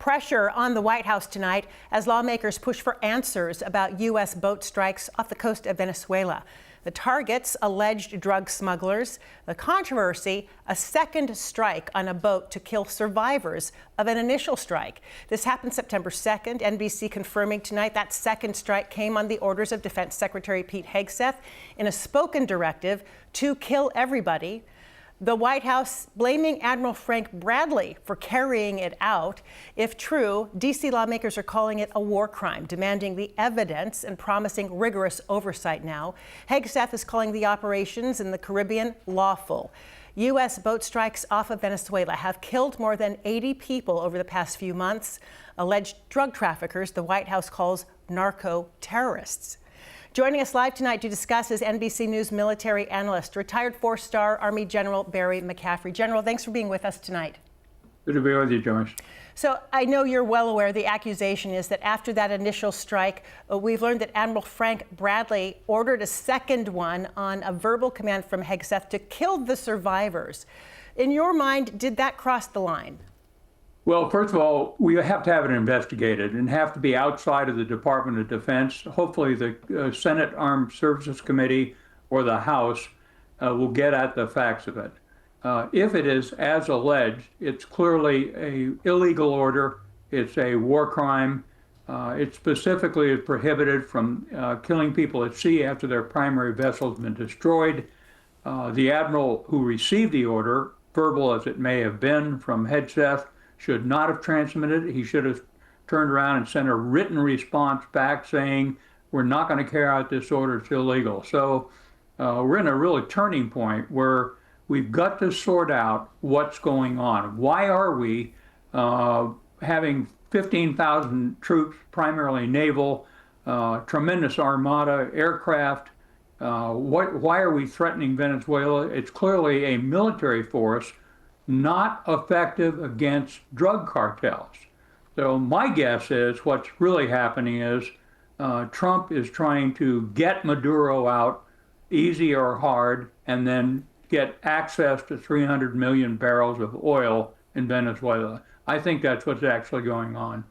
Pressure on the White House tonight as lawmakers push for answers about U.S. boat strikes off the coast of Venezuela. The targets, alleged drug smugglers. The controversy, a second strike on a boat to kill survivors of an initial strike. This happened September 2nd. NBC confirming tonight that second strike came on the orders of Defense Secretary Pete Hegseth in a spoken directive to kill everybody. The White House blaming Admiral Frank Bradley for carrying it out. If true, D.C. lawmakers are calling it a war crime, demanding the evidence and promising rigorous oversight now. Hegseth is calling the operations in the Caribbean lawful. U.S. boat strikes off of Venezuela have killed more than 80 people over the past few months. Alleged drug traffickers, the White House calls narco-terrorists. Joining us live tonight to discuss is NBC News military analyst, retired four-star Army General Barry McCaffrey. General, thanks for being with us tonight. Good to be with you, Joyce. So I know you're well aware the accusation is that after that initial strike, we've learned that Admiral Frank Bradley ordered a second one on a verbal command from Hegseth to kill the survivors. In your mind, did that cross the line? Well, first of all, we have to have it investigated and have to be outside of the Department of Defense. Hopefully the Senate Armed Services Committee or the House will get at the facts of it. If it is as alleged, it's clearly an illegal order. It's a war crime. It specifically is prohibited from killing people at sea after their primary vessel has been destroyed. The admiral who received the order, verbal as it may have been from Hegseth, should not have transmitted it. He should have turned around and sent a written response back saying, we're not going to carry out this order, it's illegal. So we're in a really turning point where we've got to sort out what's going on. Why are we having 15,000 troops, primarily naval, tremendous armada, aircraft? Why are we threatening Venezuela? It's clearly a military force not effective against drug cartels. So my guess is what's really happening is Trump is trying to get Maduro out, easy or hard, and then get access to 300 million barrels of oil in Venezuela. I think that's what's actually going on.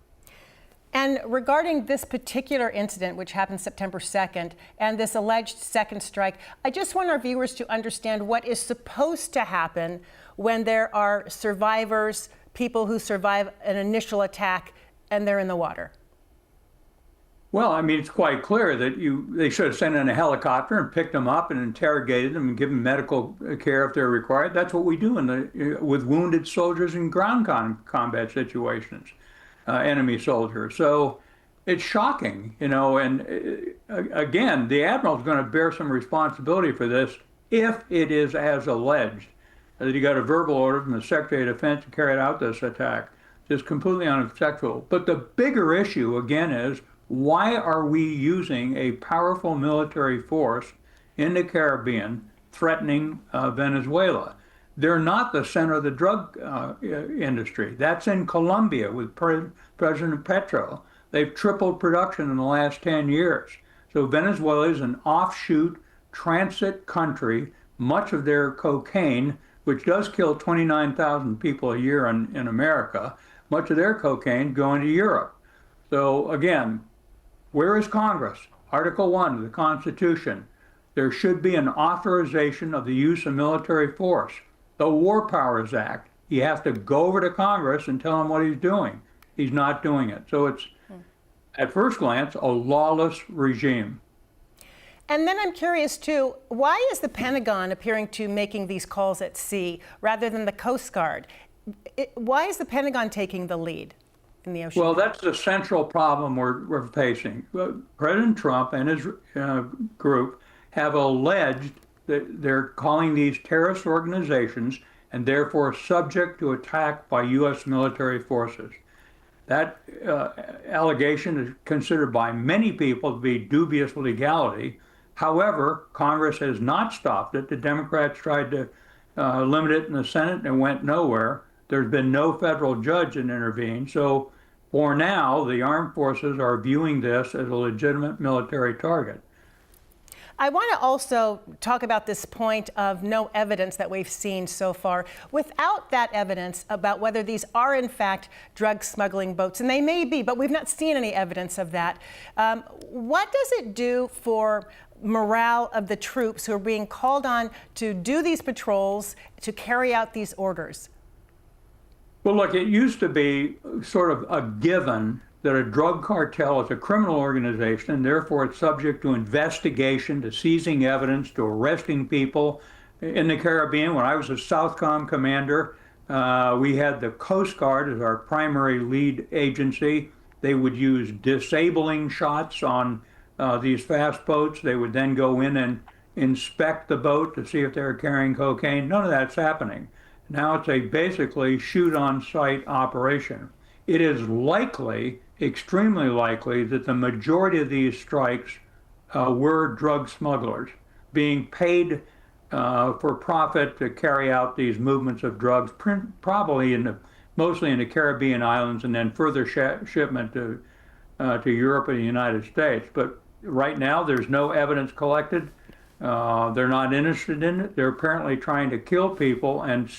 And regarding this particular incident, which happened September 2nd, and this alleged second strike, I just want our viewers to understand what is supposed to happen when there are survivors, people who survive an initial attack, and they're in the water. Well, I mean, it's quite clear that they should have sent in a helicopter and picked them up and interrogated them and given medical care if they're required. That's what we do with wounded soldiers in ground combat situations. Enemy soldiers. So it's shocking, and again, the admiral is going to bear some responsibility for this if it is as alleged that he got a verbal order from the Secretary of Defense to carry out this attack. It's completely unacceptable. But the bigger issue, again, is why are we using a powerful military force in the Caribbean threatening Venezuela? They're not the center of the drug industry. That's in Colombia with President Petro. They've tripled production in the last 10 years. So Venezuela is an offshoot transit country. Much of their cocaine, which does kill 29,000 people a year in America, much of their cocaine going to Europe. So again, where is Congress? Article 1 of the Constitution. There should be an authorization of the use of military force. The War Powers Act, you have to go over to Congress and tell him what he's doing. He's not doing it. So it's, at first glance, a lawless regime. And then I'm curious, too, why is the Pentagon appearing to making these calls at sea rather than the Coast Guard? Why is the Pentagon taking the lead in the ocean? Well, that's the central problem we're facing. President Trump and his group have alleged that they're calling these terrorist organizations and therefore subject to attack by U.S. military forces. That allegation is considered by many people to be dubious legality. However, Congress has not stopped it. The Democrats tried to limit it in the Senate and it went nowhere. There's been no federal judge that intervened. So for now, the armed forces are viewing this as a legitimate military target. I want to also talk about this point of no evidence that we've seen so far. Without that evidence about whether these are in fact drug smuggling boats, and they may be, but we've not seen any evidence of that, what does it do for morale of the troops who are being called on to do these patrols, to carry out these orders? Well, look, it used to be sort of a given that a drug cartel is a criminal organization and therefore it's subject to investigation, to seizing evidence, to arresting people. In the Caribbean, when I was a Southcom commander, we had the Coast Guard as our primary lead agency. They would use disabling shots on these fast boats. They would then go in and inspect the boat to see if they were carrying cocaine. None of that's happening. Now it's a basically shoot-on-sight operation. It is likely, extremely likely, that the majority of these strikes were drug smugglers being paid for profit to carry out these movements of drugs, probably mostly in the Caribbean islands, and then further shipment to Europe and the United States. But right now, there's no evidence collected. They're not interested in it. They're apparently trying to kill people and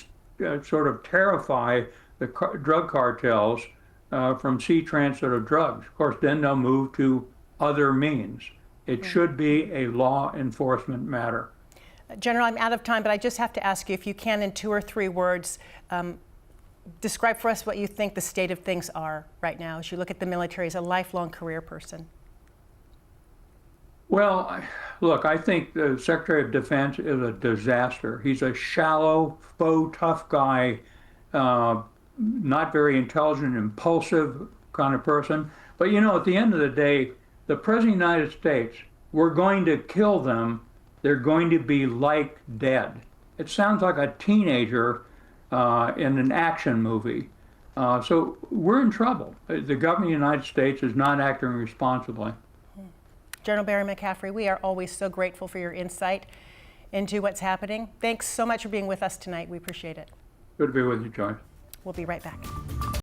sort of terrify the drug cartels from sea transit of drugs. Of course, then they'll move to other means. It should be a law enforcement matter. General, I'm out of time, but I just have to ask you if you can, in 2 or 3 words, describe for us what you think the state of things are right now as you look at the military as a lifelong career person. Well, look, I think the Secretary of Defense is a disaster. He's a shallow, faux tough guy, not very intelligent, impulsive kind of person. But you know, at the end of the day, the President of the United States, we're going to kill them. They're going to be like dead. It sounds like a teenager in an action movie. So we're in trouble. The government of the United States is not acting responsibly. General Barry McCaffrey, we are always so grateful for your insight into what's happening. Thanks so much for being with us tonight. We appreciate it. Good to be with you, Joyce. We'll be right back.